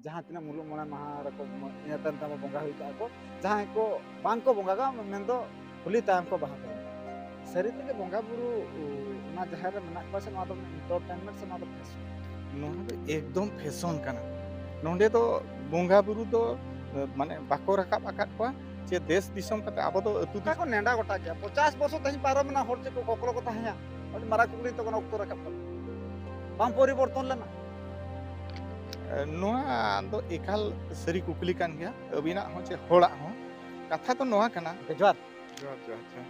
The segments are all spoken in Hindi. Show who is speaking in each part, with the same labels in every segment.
Speaker 1: जहाँ तीना मुलुग मोड़े माहा रको इन तायम बंगा हुई का को जहाँ को बांग को बंगा का मेन दो होली तायम को बाहा को सरी तेगे बंगा बुरु ना जहाँ रे मेना को से ना दो एंटरटेनमेंट से ना दो फैशन
Speaker 2: एकदम फैशन काना नोंडे दो बोंगा बुरु दो माने बाको रकाब आकाद को जे देश दिसम कते आबो दो अतु
Speaker 1: का को नेंडा गोटा गया 50 वर्ष तही पारो मेना होर जे को कोकरो को तहया और मारा कुकड़ी तो कोन ओक्तो रकाब बाम परिवर्तन लेना
Speaker 2: नोआ दो एकाल सरी कुकली कान गया अबिना हो चे होड़ा हो कथा तो नोआ काना
Speaker 1: जोहार
Speaker 2: जोहार जोहार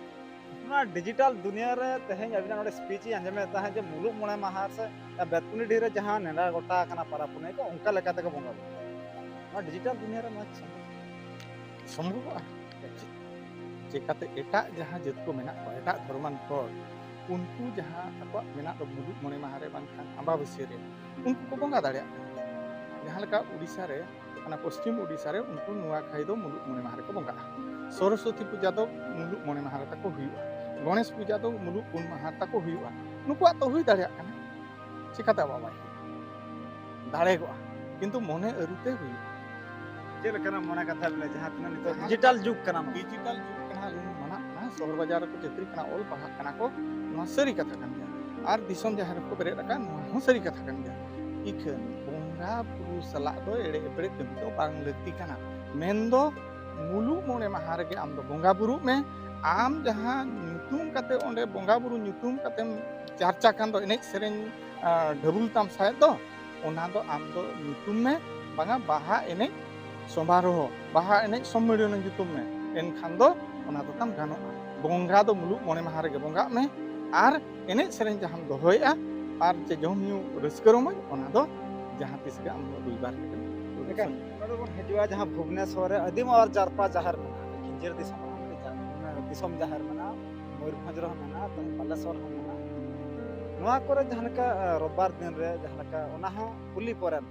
Speaker 1: ना डिजिटल दुनिया रे तेहें अबिना नोडे स्पीच अंजमे ता है जे मुलुग मोड़े माहा से बेतकुनी ढेरे जहाँ नेंडा गोटा कना पारा पुने को उनका लेकाते को बंगा ना डिजिटल दुनिया रे मत
Speaker 2: संभव चिकाते एटा जहाँ जत को मेना को एटा धर्मान को उनको जहाँ ako मेना तो मुलुग मोड़े माहा रे बानखान अम्बाबसी रे उनको को बंगा दाड़िया जहाँ लेका उड़ीसा रे अना पश्चिम उड़ीसा रे उनको नुआ खाई दो मुलुग मोड़े माहा रे को बंगा सरस्वती पूजा दो मुलुग मोड़े माहा रे ताको हुआ गणेश पूजा दो मुलुग पुन माहा ताको हुआ नुकुआ तो हुई दाड़िया काना चिकाते बाबाई दाड़े गो किंतु मने अरुते हुई
Speaker 1: चेल कना मना कथा बोले जहाँ तना नितो डिजिटल जुग कना
Speaker 2: डिजिटल जुग कना लिन मना ना शहर बाजार को चक्री कना ओल पढ़ा कना को ना सरी कथा कन गया आर दिसम जहाँ को बेरे रका ना सरी कथा कन गया इखन बोंगा पुरु सला दो एड़े एपड़े कमी दो बांग लगती कना मेंदो मुलु मोने माहा रे आम दो बोंगा बुरु में आम जहाँ ᱧᱩᱛᱩᱢ कते ओंडे बोंगा बुरु ᱧᱩᱛᱩᱢ कते चर्चा कान दो एने सेरेन ढबुल ताम साय दो ओना दो आम दो ᱧᱩᱛᱩᱢ में बांगा बाहा एने समारोह बाहा एने सम्मेलन ᱧᱩᱛᱩᱢ में एनखान दो ओना दो ताम गानो बोंगा दो मुलुग मोने माहा रे बोंगा में आर एने सेरेन जहां दोहोया आर जे जम न्यू रस्करमय ओना दो जहां तिस के आम दुइबार
Speaker 1: लेकिन नोडे बन हेजुआ जहाँ भुवनेश्वर रे अदिम और जारपा जहर में किंजर दिसम जहर में मयूरभंज रे में तन बालेश्वर में नोआ करे जहाँ का रविवार दिन रे जहाँ का ओना हो कुली परेन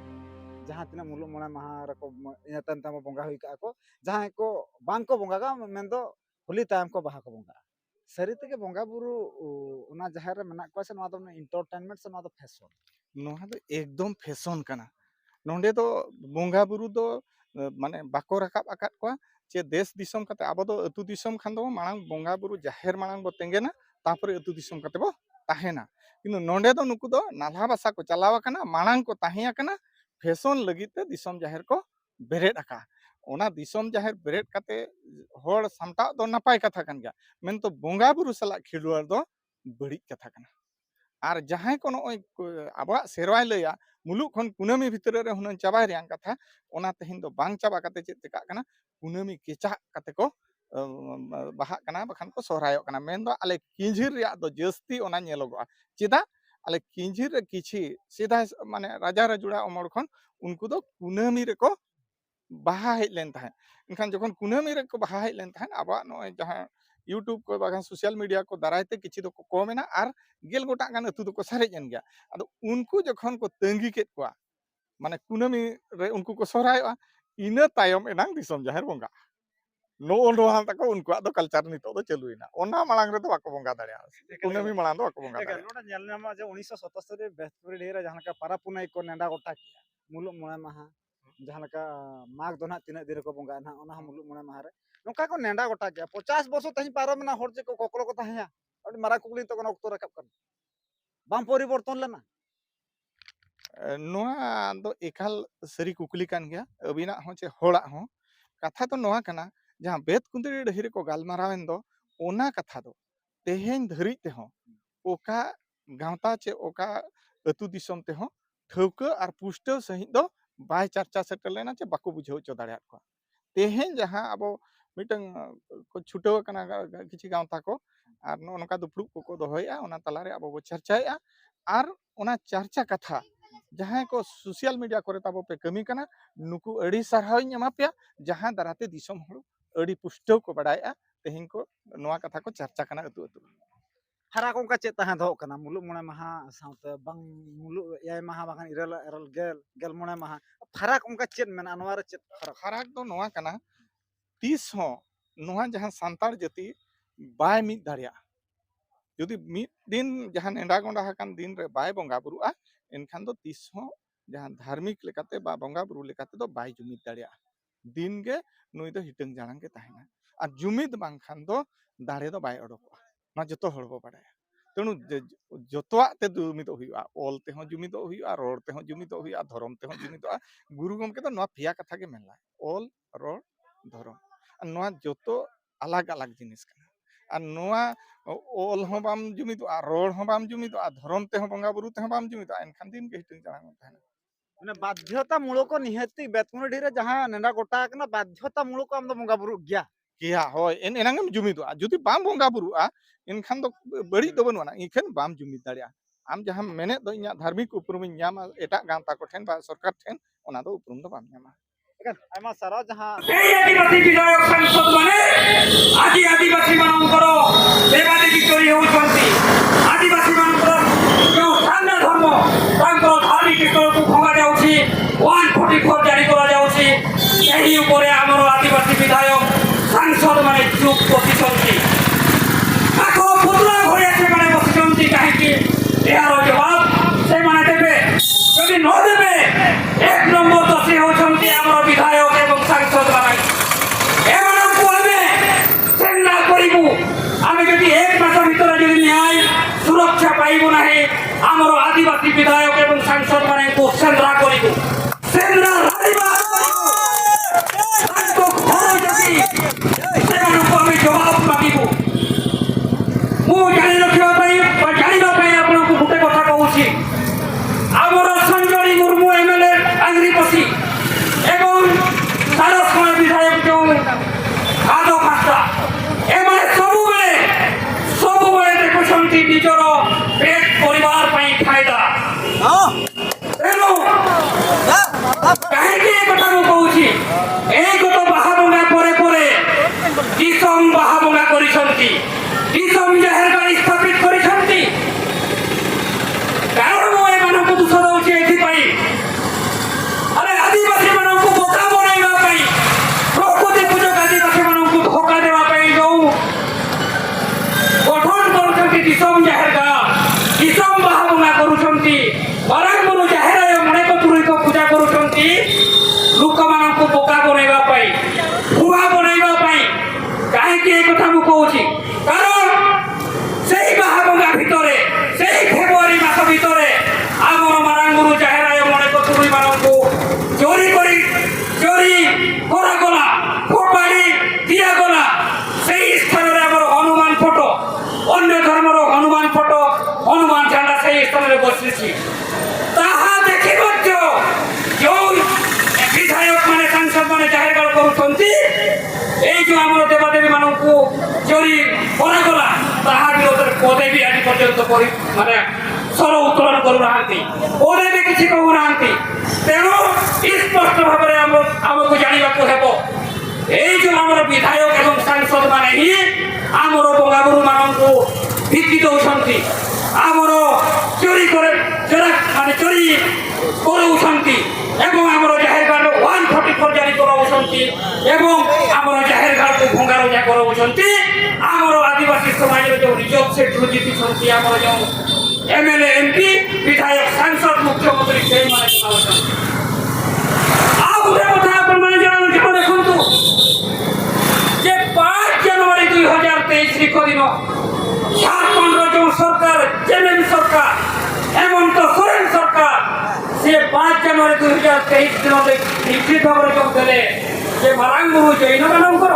Speaker 1: जहाँ तीना मुलुग मोड़े माहा रको इन तायम बंगा हुई का को जहाँ को बांग को बंगा का मेन दो होली तायम को बाहा को बंगा सरी तेगे बंगा बुरु ओना जहर रे मेना को से नोआ दो एंटरटेनमेंट से नोआ दो फैशन
Speaker 2: नोहा दो एकदम फैशन काना नोंडे दो बोंगा बुरु दो माने बाको रकाब आकाद को जे देश दिसम कते आबो दो अतु दिसम खान दो मांग बोंगा बुरु जाहेर मांग बो तेंगेना तापर अतु दिसम कते बो ताहेना किनु नोंडे दो नुकु दो नाला भाषा को चलावा कना मांग को ताहिया कना फैशन लगित ते दिसम जाहेर को बेरेट आका ओना दिसम जाहेर बेरेट कते होड़ सामटा दो नपाय कथा कन गया मेन तो बोंगा बुरु सला खिलुआर दो बड़ी कथा कना आर जहाँ को नय अब सेरवाय लैया मुलुग खन कुनामी भितर रे हुन चाबाय रियां कथा ओना तेहिन दो बांग चाबा कते चेत चिका कना कुनामी केचा कते को बाहा कना बखान को सोहरायो कना मेन दो आले किंझिर रिया दो जस्ती ओना नेलोगआ चेदा आले किंझिर रे किछि सीधा माने राजा राजुड़ा अमर खन उनको दो कुनामी रे को बाहा हेज लेन ताहे इनखान जखन कुनामी रे को बाहा हेज लेन ताहे अब नय जहाँ यूट्यूब को बागान सोशल मीडिया को दारायते किछि दो को कमेना आर गेल गोटा गान अतु दो को सारेज एन गया अदो उनको जखन को तंगी केत कोआ माने कुनामी रे उनको को सोहरायोआ इना तायम एनांग दिसम जाहेर बंगा नो नोहा तको उनको दो कल्चर नितो दो चलुइना ओना मांग रे तो बाको बंगा दाड़िया कुनामी मांग दो बाको बंगा दाड़िया
Speaker 1: नोडे नेल नामा जे 1977 रे बेस्तपुरी ढेर जहाँ का पारा पुनाई को नेंडा गोटा किया मुलुग मोड़े माहा जहाँ का माघ दो ना तीन दिन को बंगा ना ओना मुलुग मोड़े माहा रे नोका को नेंडा गोटा किया 50 वर्ष तही पारो में होर जे को कोकरो को तहया और मारा कुकली तो कोन ओक्तो रकाब कर बाम परिवर्तन लेना
Speaker 2: नोआ दो एकाल सरी कुकली कान गया अबिना हो चे होड़ा हो कथा तो नोआ कना जहाँ बेत कुंदरी डहिरे को गालमारावेन दो ओना कथा दो तेहेन धरी ते हो ओका गांवता चे ओका अतु दिसम ते हो ठौका आर पुष्टव सहित दो बाय चर्चा सेटल लेना चे बाको बुझाव चो दाड़िया को तेहेन जहाँ अब मिटंग को छुटव कना किछि गांवता को आर नोनका दुपड़ुक को दोहया ओना तलारे अब बो चर्चाया आर ओना चर्चा कथा जहाँ को सोशल मीडिया करे ताबो पे कमी कना नुकु अड़ी सरहाव एमा पे जहाँ दराते दिसम हड़ अड़ी पुष्टव को बड़ाया तेहिन को नोआ कथा को चर्चा कना अतु अतु
Speaker 1: फराक उनका चेत तहाँ दो कना मुलुग मोड़े माहा साउते बांग मुलुग याय माहा बागान इरल इरल गेल गेल मोड़े माहा फराक उनका चेत मेना नोआ रे चेत फराक
Speaker 2: फराक दो नोआ कना तीस हो नोआ जहाँ सांतार जाति बाय मिद दाड़िया जुदी मिद दिन जहाँ नेंडा गोंडा हकान दिन रे बाय बंगा बुरुआ एनखान दो तीस हो जहाँ धार्मिक लेकाते बा बंगा बुरु लेकाते दो बाय जुमिद दाड़िया दिन गे नुई दो हिटंग जानांग के ताहेना और जुमिद बांखान दो दाड़े दो बाय अडोको ना जतो हड़ बो बाड़ाया तेणु जतोआ ते जुमिद हुआ ऑल ते हो जुमिद हुआ रोड ते हो जुमिद हुआ धर्म ते हो जुमिद गुरु गमके तो नवा पिया कथा के मेनला ऑल रोड धर्म नवा जतो अलग अलग जिनिस कना और नवा ऑल हो बाम जुमिद रोड हो बाम जुमिद धर्म ते हो बंगा बुरु ते हो बाम जुमिद एनखान दिन के हिटंग जानांग ताहेना
Speaker 1: माने बाध्यता मूलक निहति बेतकुंडी रे जहां नेडा गोटा कना बाध्यता मूलक आम दो बंगा बुरु गया
Speaker 2: किया होय एनांगम जुमिद जुदी बाम बंगा बुरु इनखान दो बड़ी दो बनवाना इखन बाम जुमिद दाड़िया आम जहां मेने दो इया धार्मिक उपरुम ᱧᱟᱢᱟ एटा गांता को ठेन बा सरकार ठेन ओना दो उपरुम दो बाम ᱧᱟᱢᱟ
Speaker 1: एकान आयमा सारा जहां
Speaker 3: এই আদিবাসী বিধায়ক সাংসদ মানে আজি আদিবাসী মানଙ୍କର দেবাদেবী କରି ହେଉଛନ୍ତି ଆଦିବାସୀ ମାନଙ୍କର ଯେଉଁ ସାମ୍ନା ଧର୍ମ ତାଙ୍କର ଧାର୍ମିକ ସ୍ଥଳକୁ ଭଙ୍ଗା ଯାଉଛି 144 ଜାରି କରାଯାଉଛି ସେହି ଉପରେ ଆମର ଆଦିବାସୀ ବିଧାୟକ ସାଂସଦ ମାନେ ଚୁପ୍ ବସିଛନ୍ତି ତାଙ୍କ ପୁତଳା ଭଳିଆ ସେମାନେ ବସିଛନ୍ତି କାହିଁକି ଏହାର ଜବାବ ସେମାନେ ଦେବେ ଯଦି ନ ଦେବେ ଏକ ନମ୍ବର ଦୋଷୀ ହେଉଛନ୍ତି ଆମର ବିଧାୟକ ଏବଂ ସାଂସଦ ମାନେ ଏମାନଙ୍କୁ ଆମେ ସେନ୍ନା କରିବୁ ଆମେ ଯଦି ଏକ ମାସ ଭିତରେ ଯଦି ନ୍ୟାୟ ସୁରକ୍ଷା ପାଇବୁ ନାହିଁ ଆମର ଆଦିବାସୀ ବିଧାୟକ ଏବଂ ସାଂସଦ ମାନଙ୍କୁ ସେନ୍ଦ୍ରା କରିବୁ ସେନ୍ଦ୍ରା ରାଡ଼ିବା ତାଙ୍କ ଘର ଯଦି ସେମାନଙ୍କୁ ଆମେ ଜବାବ ମାଗିବୁ ମୁଁ ଜାଣି ରଖିବା ପାଇଁ ବା ଜାଣିବା ପାଇଁ ଆପଣଙ୍କୁ ଗୋଟେ କଥା କହୁଛି ଆମର ସଞ୍ଜଳି ମୁର୍ମୁ ଏମଏଲଏ ଆଙ୍ଗ୍ରିପୋଷି ଏବଂ ତାର ସମୟ ବିଧାୟକ ଯେଉଁ ଖାଦ ଖାସ୍ତା ଏମାନେ ସବୁବେଳେ ଦେଖୁଛନ୍ତି ନିଜର ପେଟ ପରିବାର ପାଇଁ ଫାଇଦା ତେଣୁ କାହିଁକି ଏ କଥା ମୁଁ କହୁଛି ଏଇ ଗତ ବାହାବଙ୍ଗା ପରେ ପରେ ଦିଶମ ବାହାବଙ୍ଗା କରିଛନ୍ତି ଦିଶମ ଜାହେରଗାଡ଼ି ସ୍ଥାପିତ କରିଛନ୍ତି କାରଣ ମୁଁ ଏମାନଙ୍କୁ ଦୋଷ ଦେଉଛି ଏଥିପାଇଁ ଆରେ ଆଦିବାସୀ ମାନଙ୍କୁ ବୋକା ବନେଇବା ପାଇଁ ପ୍ରକୃତି ପୂଜକ ଆଦିବାସୀ ମାନଙ୍କୁ ଧୋକା ଦେବା ପାଇଁ ଯେଉଁ ଗଠନ କରୁଛନ୍ତି ଦିଶମ ଜାହେରଗାଁ ଦିଶମ ବାହାବଙ୍ଗା କରୁଛନ୍ତି ବରାଙ୍ଗପୁର ଜାହେରାୟ ମଣେକପୁରୀଙ୍କ ପୂଜା କରୁଛନ୍ତି ଲୋକମାନଙ୍କୁ ବୋକା ବନେଇବା ପାଇଁ ଭୁଆ ବନେଇବା ପାଇଁ କାହିଁକି ଏ କଥା ମୁଁ କହୁଛି କାରଣ ସେଇ ବାହାବଙ୍ଗା ଭିତରେ ସେଇ ଫେବୃଆରୀ ମାସ ଭିତରେ ଆମର ମାରାଙ୍ଗୁରୁ ଜାହେରାୟ ମଣେକପୁରୀ ମାନଙ୍କୁ ଚୋରି କରାଗଲା ଫୋପାଡ଼ି ଦିଆଗଲା ସେଇ ସ୍ଥାନରେ ଆମର ହନୁମାନ ଫଟୋ ଅନ୍ୟ ଧର୍ମର ହନୁମାନ ଫଟୋ ହନୁମାନ ଝାଣ୍ଡା ସେଇ ସ୍ଥାନରେ ବସିଛି ତାହା ଦେଖି ମଧ୍ୟ ଯେଉଁ ବିଧାୟକ ମାନେ ସାଂସଦ ମାନେ ଜାହେରଗାଡ଼ କରୁଛନ୍ତି ଏଇ ଯେଉଁ ଆମର ଦେବାଦେବୀ ମାନଙ୍କୁ ଚୋରି କରାଗଲା ତାହା ବିରୋଧରେ ପଦେ ବି ଆଜି ପର୍ଯ୍ୟନ୍ତ ମାନେ ସ୍ୱର ଉତ୍ତୋଳନ କରୁନାହାନ୍ତି ପଦେ ବି କିଛି କହୁନାହାନ୍ତି ତେଣୁ ସ୍ପଷ୍ଟ ଭାବରେ ଆମକୁ ଜାଣିବାକୁ ହେବ ଏଇ ଯେଉଁ ଆମର ବିଧାୟକ ଏବଂ ସାଂସଦ ମାନେ ହିଁ ଆମର ବଙ୍ଗାବୁରୁ ମାନଙ୍କୁ ଭିତ୍ତି ଦେଉଛନ୍ତି ଆମର ଚୋରି କରାଉଛନ୍ତି ଏବଂ ଆମର ଜାହେରଗାଡ଼ 144 ଜାରି କରାଉଛନ୍ତି ଏବଂ ଆମର ଜାହେରଗାଡ଼କୁ ଭଙ୍ଗାରୁଜା କରାଉଛନ୍ତି ଆମର ଆଦିବାସୀ ସମାଜର ଯେଉଁ ରିଜର୍ଭ ସିଟ୍ରୁ ଜିତିଛନ୍ତି ଆମର ଯେଉଁ ଏମଏଲଏ ଏମପି ବିଧାୟକ ସାଂସଦ ମୁଖ୍ୟମନ୍ତ୍ରୀ ସେଇମାନେ ଜଣାଉଛନ୍ତି ଆଉ ଗୋଟେ କଥା ଆପଣମାନେ ଜଣାଉଛନ୍ତି ଦେଖନ୍ତୁ ଯେ 5 ଜାନୁଆରୀ 2023 ତାରିଖ ଦିନ ଝାଡ଼ଖଣ୍ଡର ଯେଉଁ ସରକାର ଜେଏମଏମ ସରକାର ହେମନ୍ତ ସୋରେନ ସରକାର ସେ 5 ଜାନୁଆରୀ 2023 ଦିନ ନିଶ୍ଚିତ ଭାବରେ ଯେଉଁ ଦେଲେ ଯେ ମାରାଙ୍ଗୁରୁ ଜୈନ ମାନଙ୍କର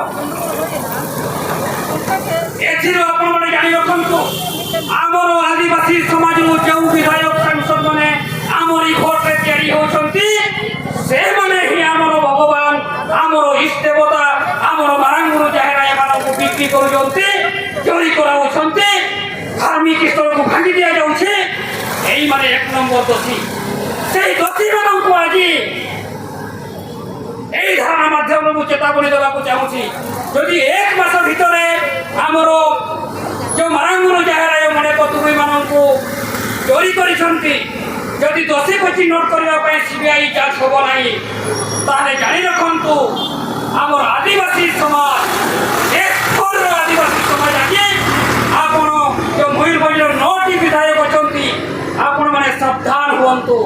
Speaker 3: ଏଥିରୁ ଆପଣମାନେ ଜାଣି ରଖନ୍ତୁ ଆମର ଆଦିବାସୀ ସମାଜରୁ ଯେଉଁ ବିଧାୟକ ସାଂସଦ ମାନେ ଆମରି ଭୋଟରେ ତିଆରି ହେଉଛନ୍ତି ସେମାନେ ହିଁ ଆମର ଭଗବାନ ଆମର ଇଷ୍ଟ ଦେବତା ଆମର ମାରାଙ୍ଗୁରୁ ଜାହେରାୟ ମାନଙ୍କୁ ବିକ୍ରି କରୁଛନ୍ତି ଚୋରି କରାଉଛନ୍ତି ଧାର୍ମିକ ସ୍ଥଳକୁ ଭାଙ୍ଗି ଦିଆଯାଉଛି ଏଇମାନେ 1 ନମ୍ବର ଦୋଷୀ ସେଇ ଦୋଷୀମାନଙ୍କୁ ଆଜି এই ধারণা মাধ্যমে ମୁଁ ଚେତାବନୀ ଦେବାକୁ ଚାହୁଁଛି ଯଦି 1 ମାସ ଭିତରେ ଆମର ଯେଉଁ ମାରାଙ୍ଗୁରୁ ଜାହେରାୟ ମଣେକପୁରୀ ମାନଙ୍କୁ ଚୋରି କରିଛନ୍ତି ଯଦି ଦୋଷୀକୁ ଚିହ୍ନଟ କରିବା ପାଇଁ ସିବିଆଇ ଯାଞ୍ଚ ହେବ ନାହିଁ ତାହେଲେ ଜାଣି ରଖନ୍ତୁ ଆମର ଆଦିବାସୀ ସମାଜ ଆଦିବାସୀ ସମାଜ ଆଜି ଆପଣ ଯେଉଁ ମୟୂରଭଞ୍ଜର 9ଟି ବିଧାୟକ ଅଛନ୍ତି ଆପଣମାନେ ସାବଧାନ ହୁଅନ୍ତୁ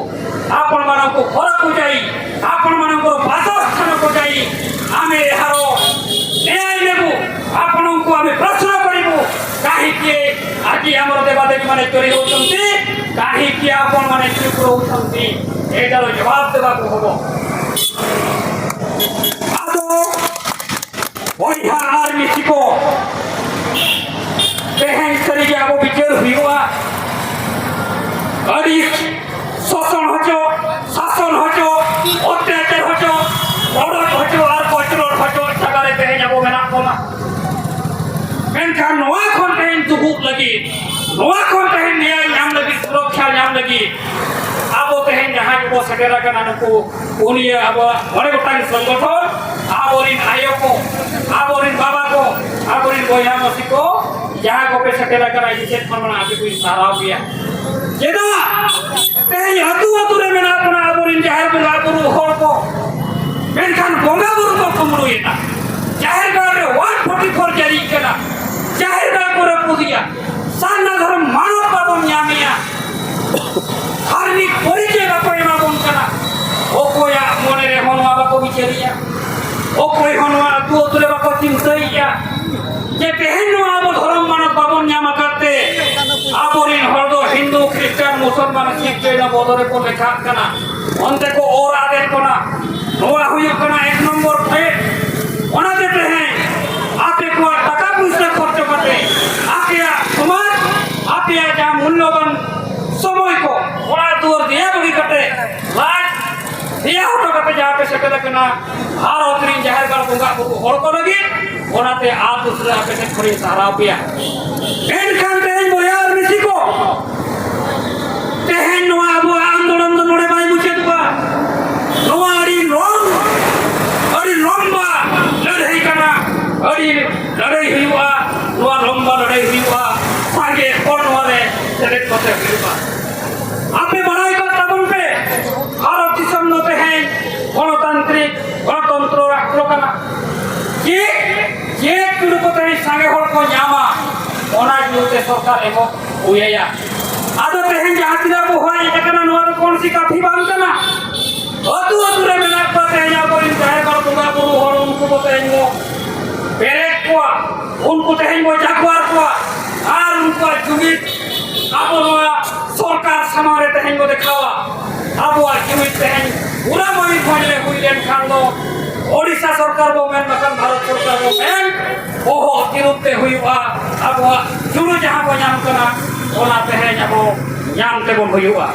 Speaker 3: आपण मानक घर को जाई आपण मानक बासस्थान को जाई आमे एहार न्याय लेबु आपण को आमे प्रश्न करिबु काहे के आज हमर देवादेवी माने चोरी होचंती काहे के आपण माने चुप रहउछंती एटार जवाब देबा को हबो आदो ओइहा आर्मी सिको तेहेन तरीके आबो बिचार हुआ अड़ी शोषण हचो शासन हचो अत्याचार हचो बड़त हचो और कचरोट हचो सगारे तेहेन आबो मेना कोना मेनखान नोआ खन तेहेन दुबुक लगी नोआ खन तेहेन न्याय नाम लगी सुरक्षा नाम लगी आबो तेहेन जहां को सटेरा कना नको उनिया आबो बड़े गोटांग संगठन आबोरिन आयो को आबोरिन बाबा को आबोरिन बोया मसी को जहां को पे सटेरा कना इसे मना आके कोई साराव गया जेदा तेहेन अतु रे मेना अपना आबोरिन जाहिर बंगा गुरु होर को मेनखान बंगा गुरु को कुमड़ो येना जाहिर गांव रे 144 जारी केला जाहिर गांव को पुदिया सान्ना धर्म मानव बाबन न्यामिया धार्मिक परिचय बाको एमा बन कना ओ कोया मोने रे होनवा बाको बिचरिया ओ कोई होनवा अतु रे बाको चिंतइया जे तेहेन नो आबो धर्म मानव बाबन न्यामा करते आबोरिन हरदो हिंदू ख्रिस्टान मुसलमान सिख जैन बदरे को लेखा कना onte को और आदे कोना नोआ हुई कना एक नंबर फेट ओना देते हैं आपे को टाका पैसा खर्च करते आपे समाज आपे जा मूल्यवान समय को ओरा दूर दिया बड़ी करते लाज दिया होटो करते जा पे सकदा कना भारत री जाहिर कर बुंगा को होड़ को लगी ओनाते आ दूसरे आपे ने थोड़ी सारा पिया एनखान तेन बोयार मिसी को तेहेन नोआ अबो आंदोलन दो नोड़े बाई मुचे दुआ नोआ अड़ी लंबा लड़ाई करना अड़ी लड़ाई हुआ नोआ लंबा लड़ाई हुआ आगे कौन वाले चले कोते हुआ आपे बड़ाई का तबन पे भारत दिसम नो तेहेन गणतांत्रिक गणतंत्र राष्ट्र कना ये कुडु को तेहेन संगे होड़ को न्यामा ओना जुते सरकार एमो हुएया आदो तेहेन जातिरा को होय एकना नोर कोन सी काफी बांतना अतु रे मेना को तेहेन आबोरिन जाय कर बुगा गुरु होर उनको को तेहेन मो पेरेक को उनको तेहेन मो जागवार को आर उनको जुमित आबोरा सरकार समारे तेहेन को देखावा आबो जुमित तेहेन पूरा मई खोले हुइलेन खांदो ओडिशा सरकार को मेन मकन भारत सरकार को मेन ओहो तिरुपति हुइवा आबो जुरु जहां को नाम कना ओना तेहेन आबो नाम ते बन हुइवा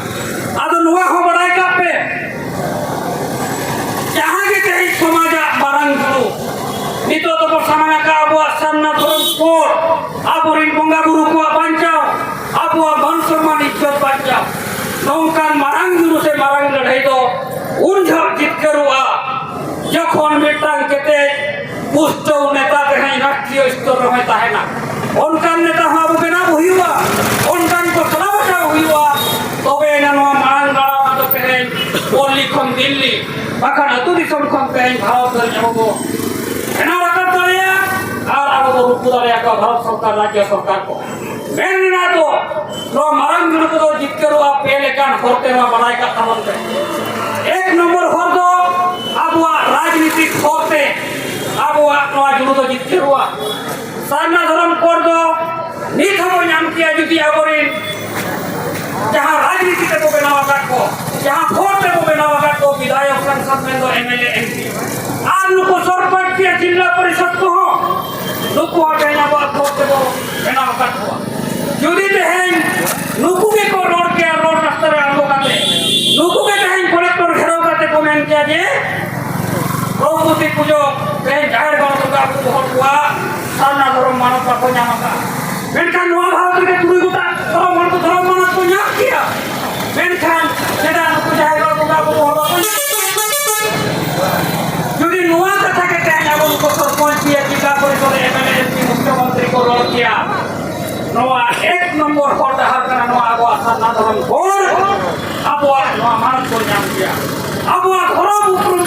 Speaker 3: आदो नोआ हो बड़ाई का पे जहां के तेहेन समाज बारंग गुरु नितो तो सामना का आबो सामना धरम कोर आबोरिन बंगा गुरु को बांचाओ आबो मान सम्मान इज्जत बांचाओ नौकान मारंग गुरु से मारंग लड़ाई दो उन झप जीत करुआ যখন মিটাং কেতে পুষ্ট নেতা তেহেন রাষ্ট্রীয় স্তর রহে তাহেনা অনকান নেতা হবো কেনা হইবা অনকান को सलावटा হইবা তবে না মান গাড়া তো তেহেন পল্লী খন দিল্লি বাকান আতু দিসম খন তেহেন ভারত ধরে যাবো এনা রাখা দলিয়া আর আবো রূপ দলিয়া का भारत सरकार राज्य सरकार को मेनना तो नो मारंग गुरु को जीत करुआ पहले कान होते वा बनाई का तमन पे एक नंबर हो दो आबुआ राजनीतिक होते आबुआ नोआ जुड़ो तो जीत करुआ सामना धर्म कर दो नित हम नाम किया जुदी आबोरिन जहां राजनीति को बनावा काट को जहां वोट को बनावा काट को विधायक संसद में दो एमएलए एमपी आर नुको सरपंच के जिला परिषद को हो नुको हटेना बात वोट को बनावा काट को जुदी तेहेन नुको के को रोड के रोड रास्ता रे आंगो काटे नुको के तेहेन कलेक्टर घेराव काटे को मेन किया जे प्रभुति पूजो तेहेन जाहिर गण दुर्गा बहुत हुआ सामना धर्म मानव का को न्यामका मेनखान नोआ भारत के तुई गुटा धर्म मानव को न्याम किया मेनखान सेदा नुको जाहिर गण दुर्गा बहुत जुदी नोआ कथा के तेहेन आबो नुको सरपंच किया जिला परिषद एमएलए एमपी मुख्यमंत्री को रोड किया नोआ एक नंबर पर दहार कना नोआ आबो सामना धर्म और आबो नोआ मानव को न्याम किया आबो धर्म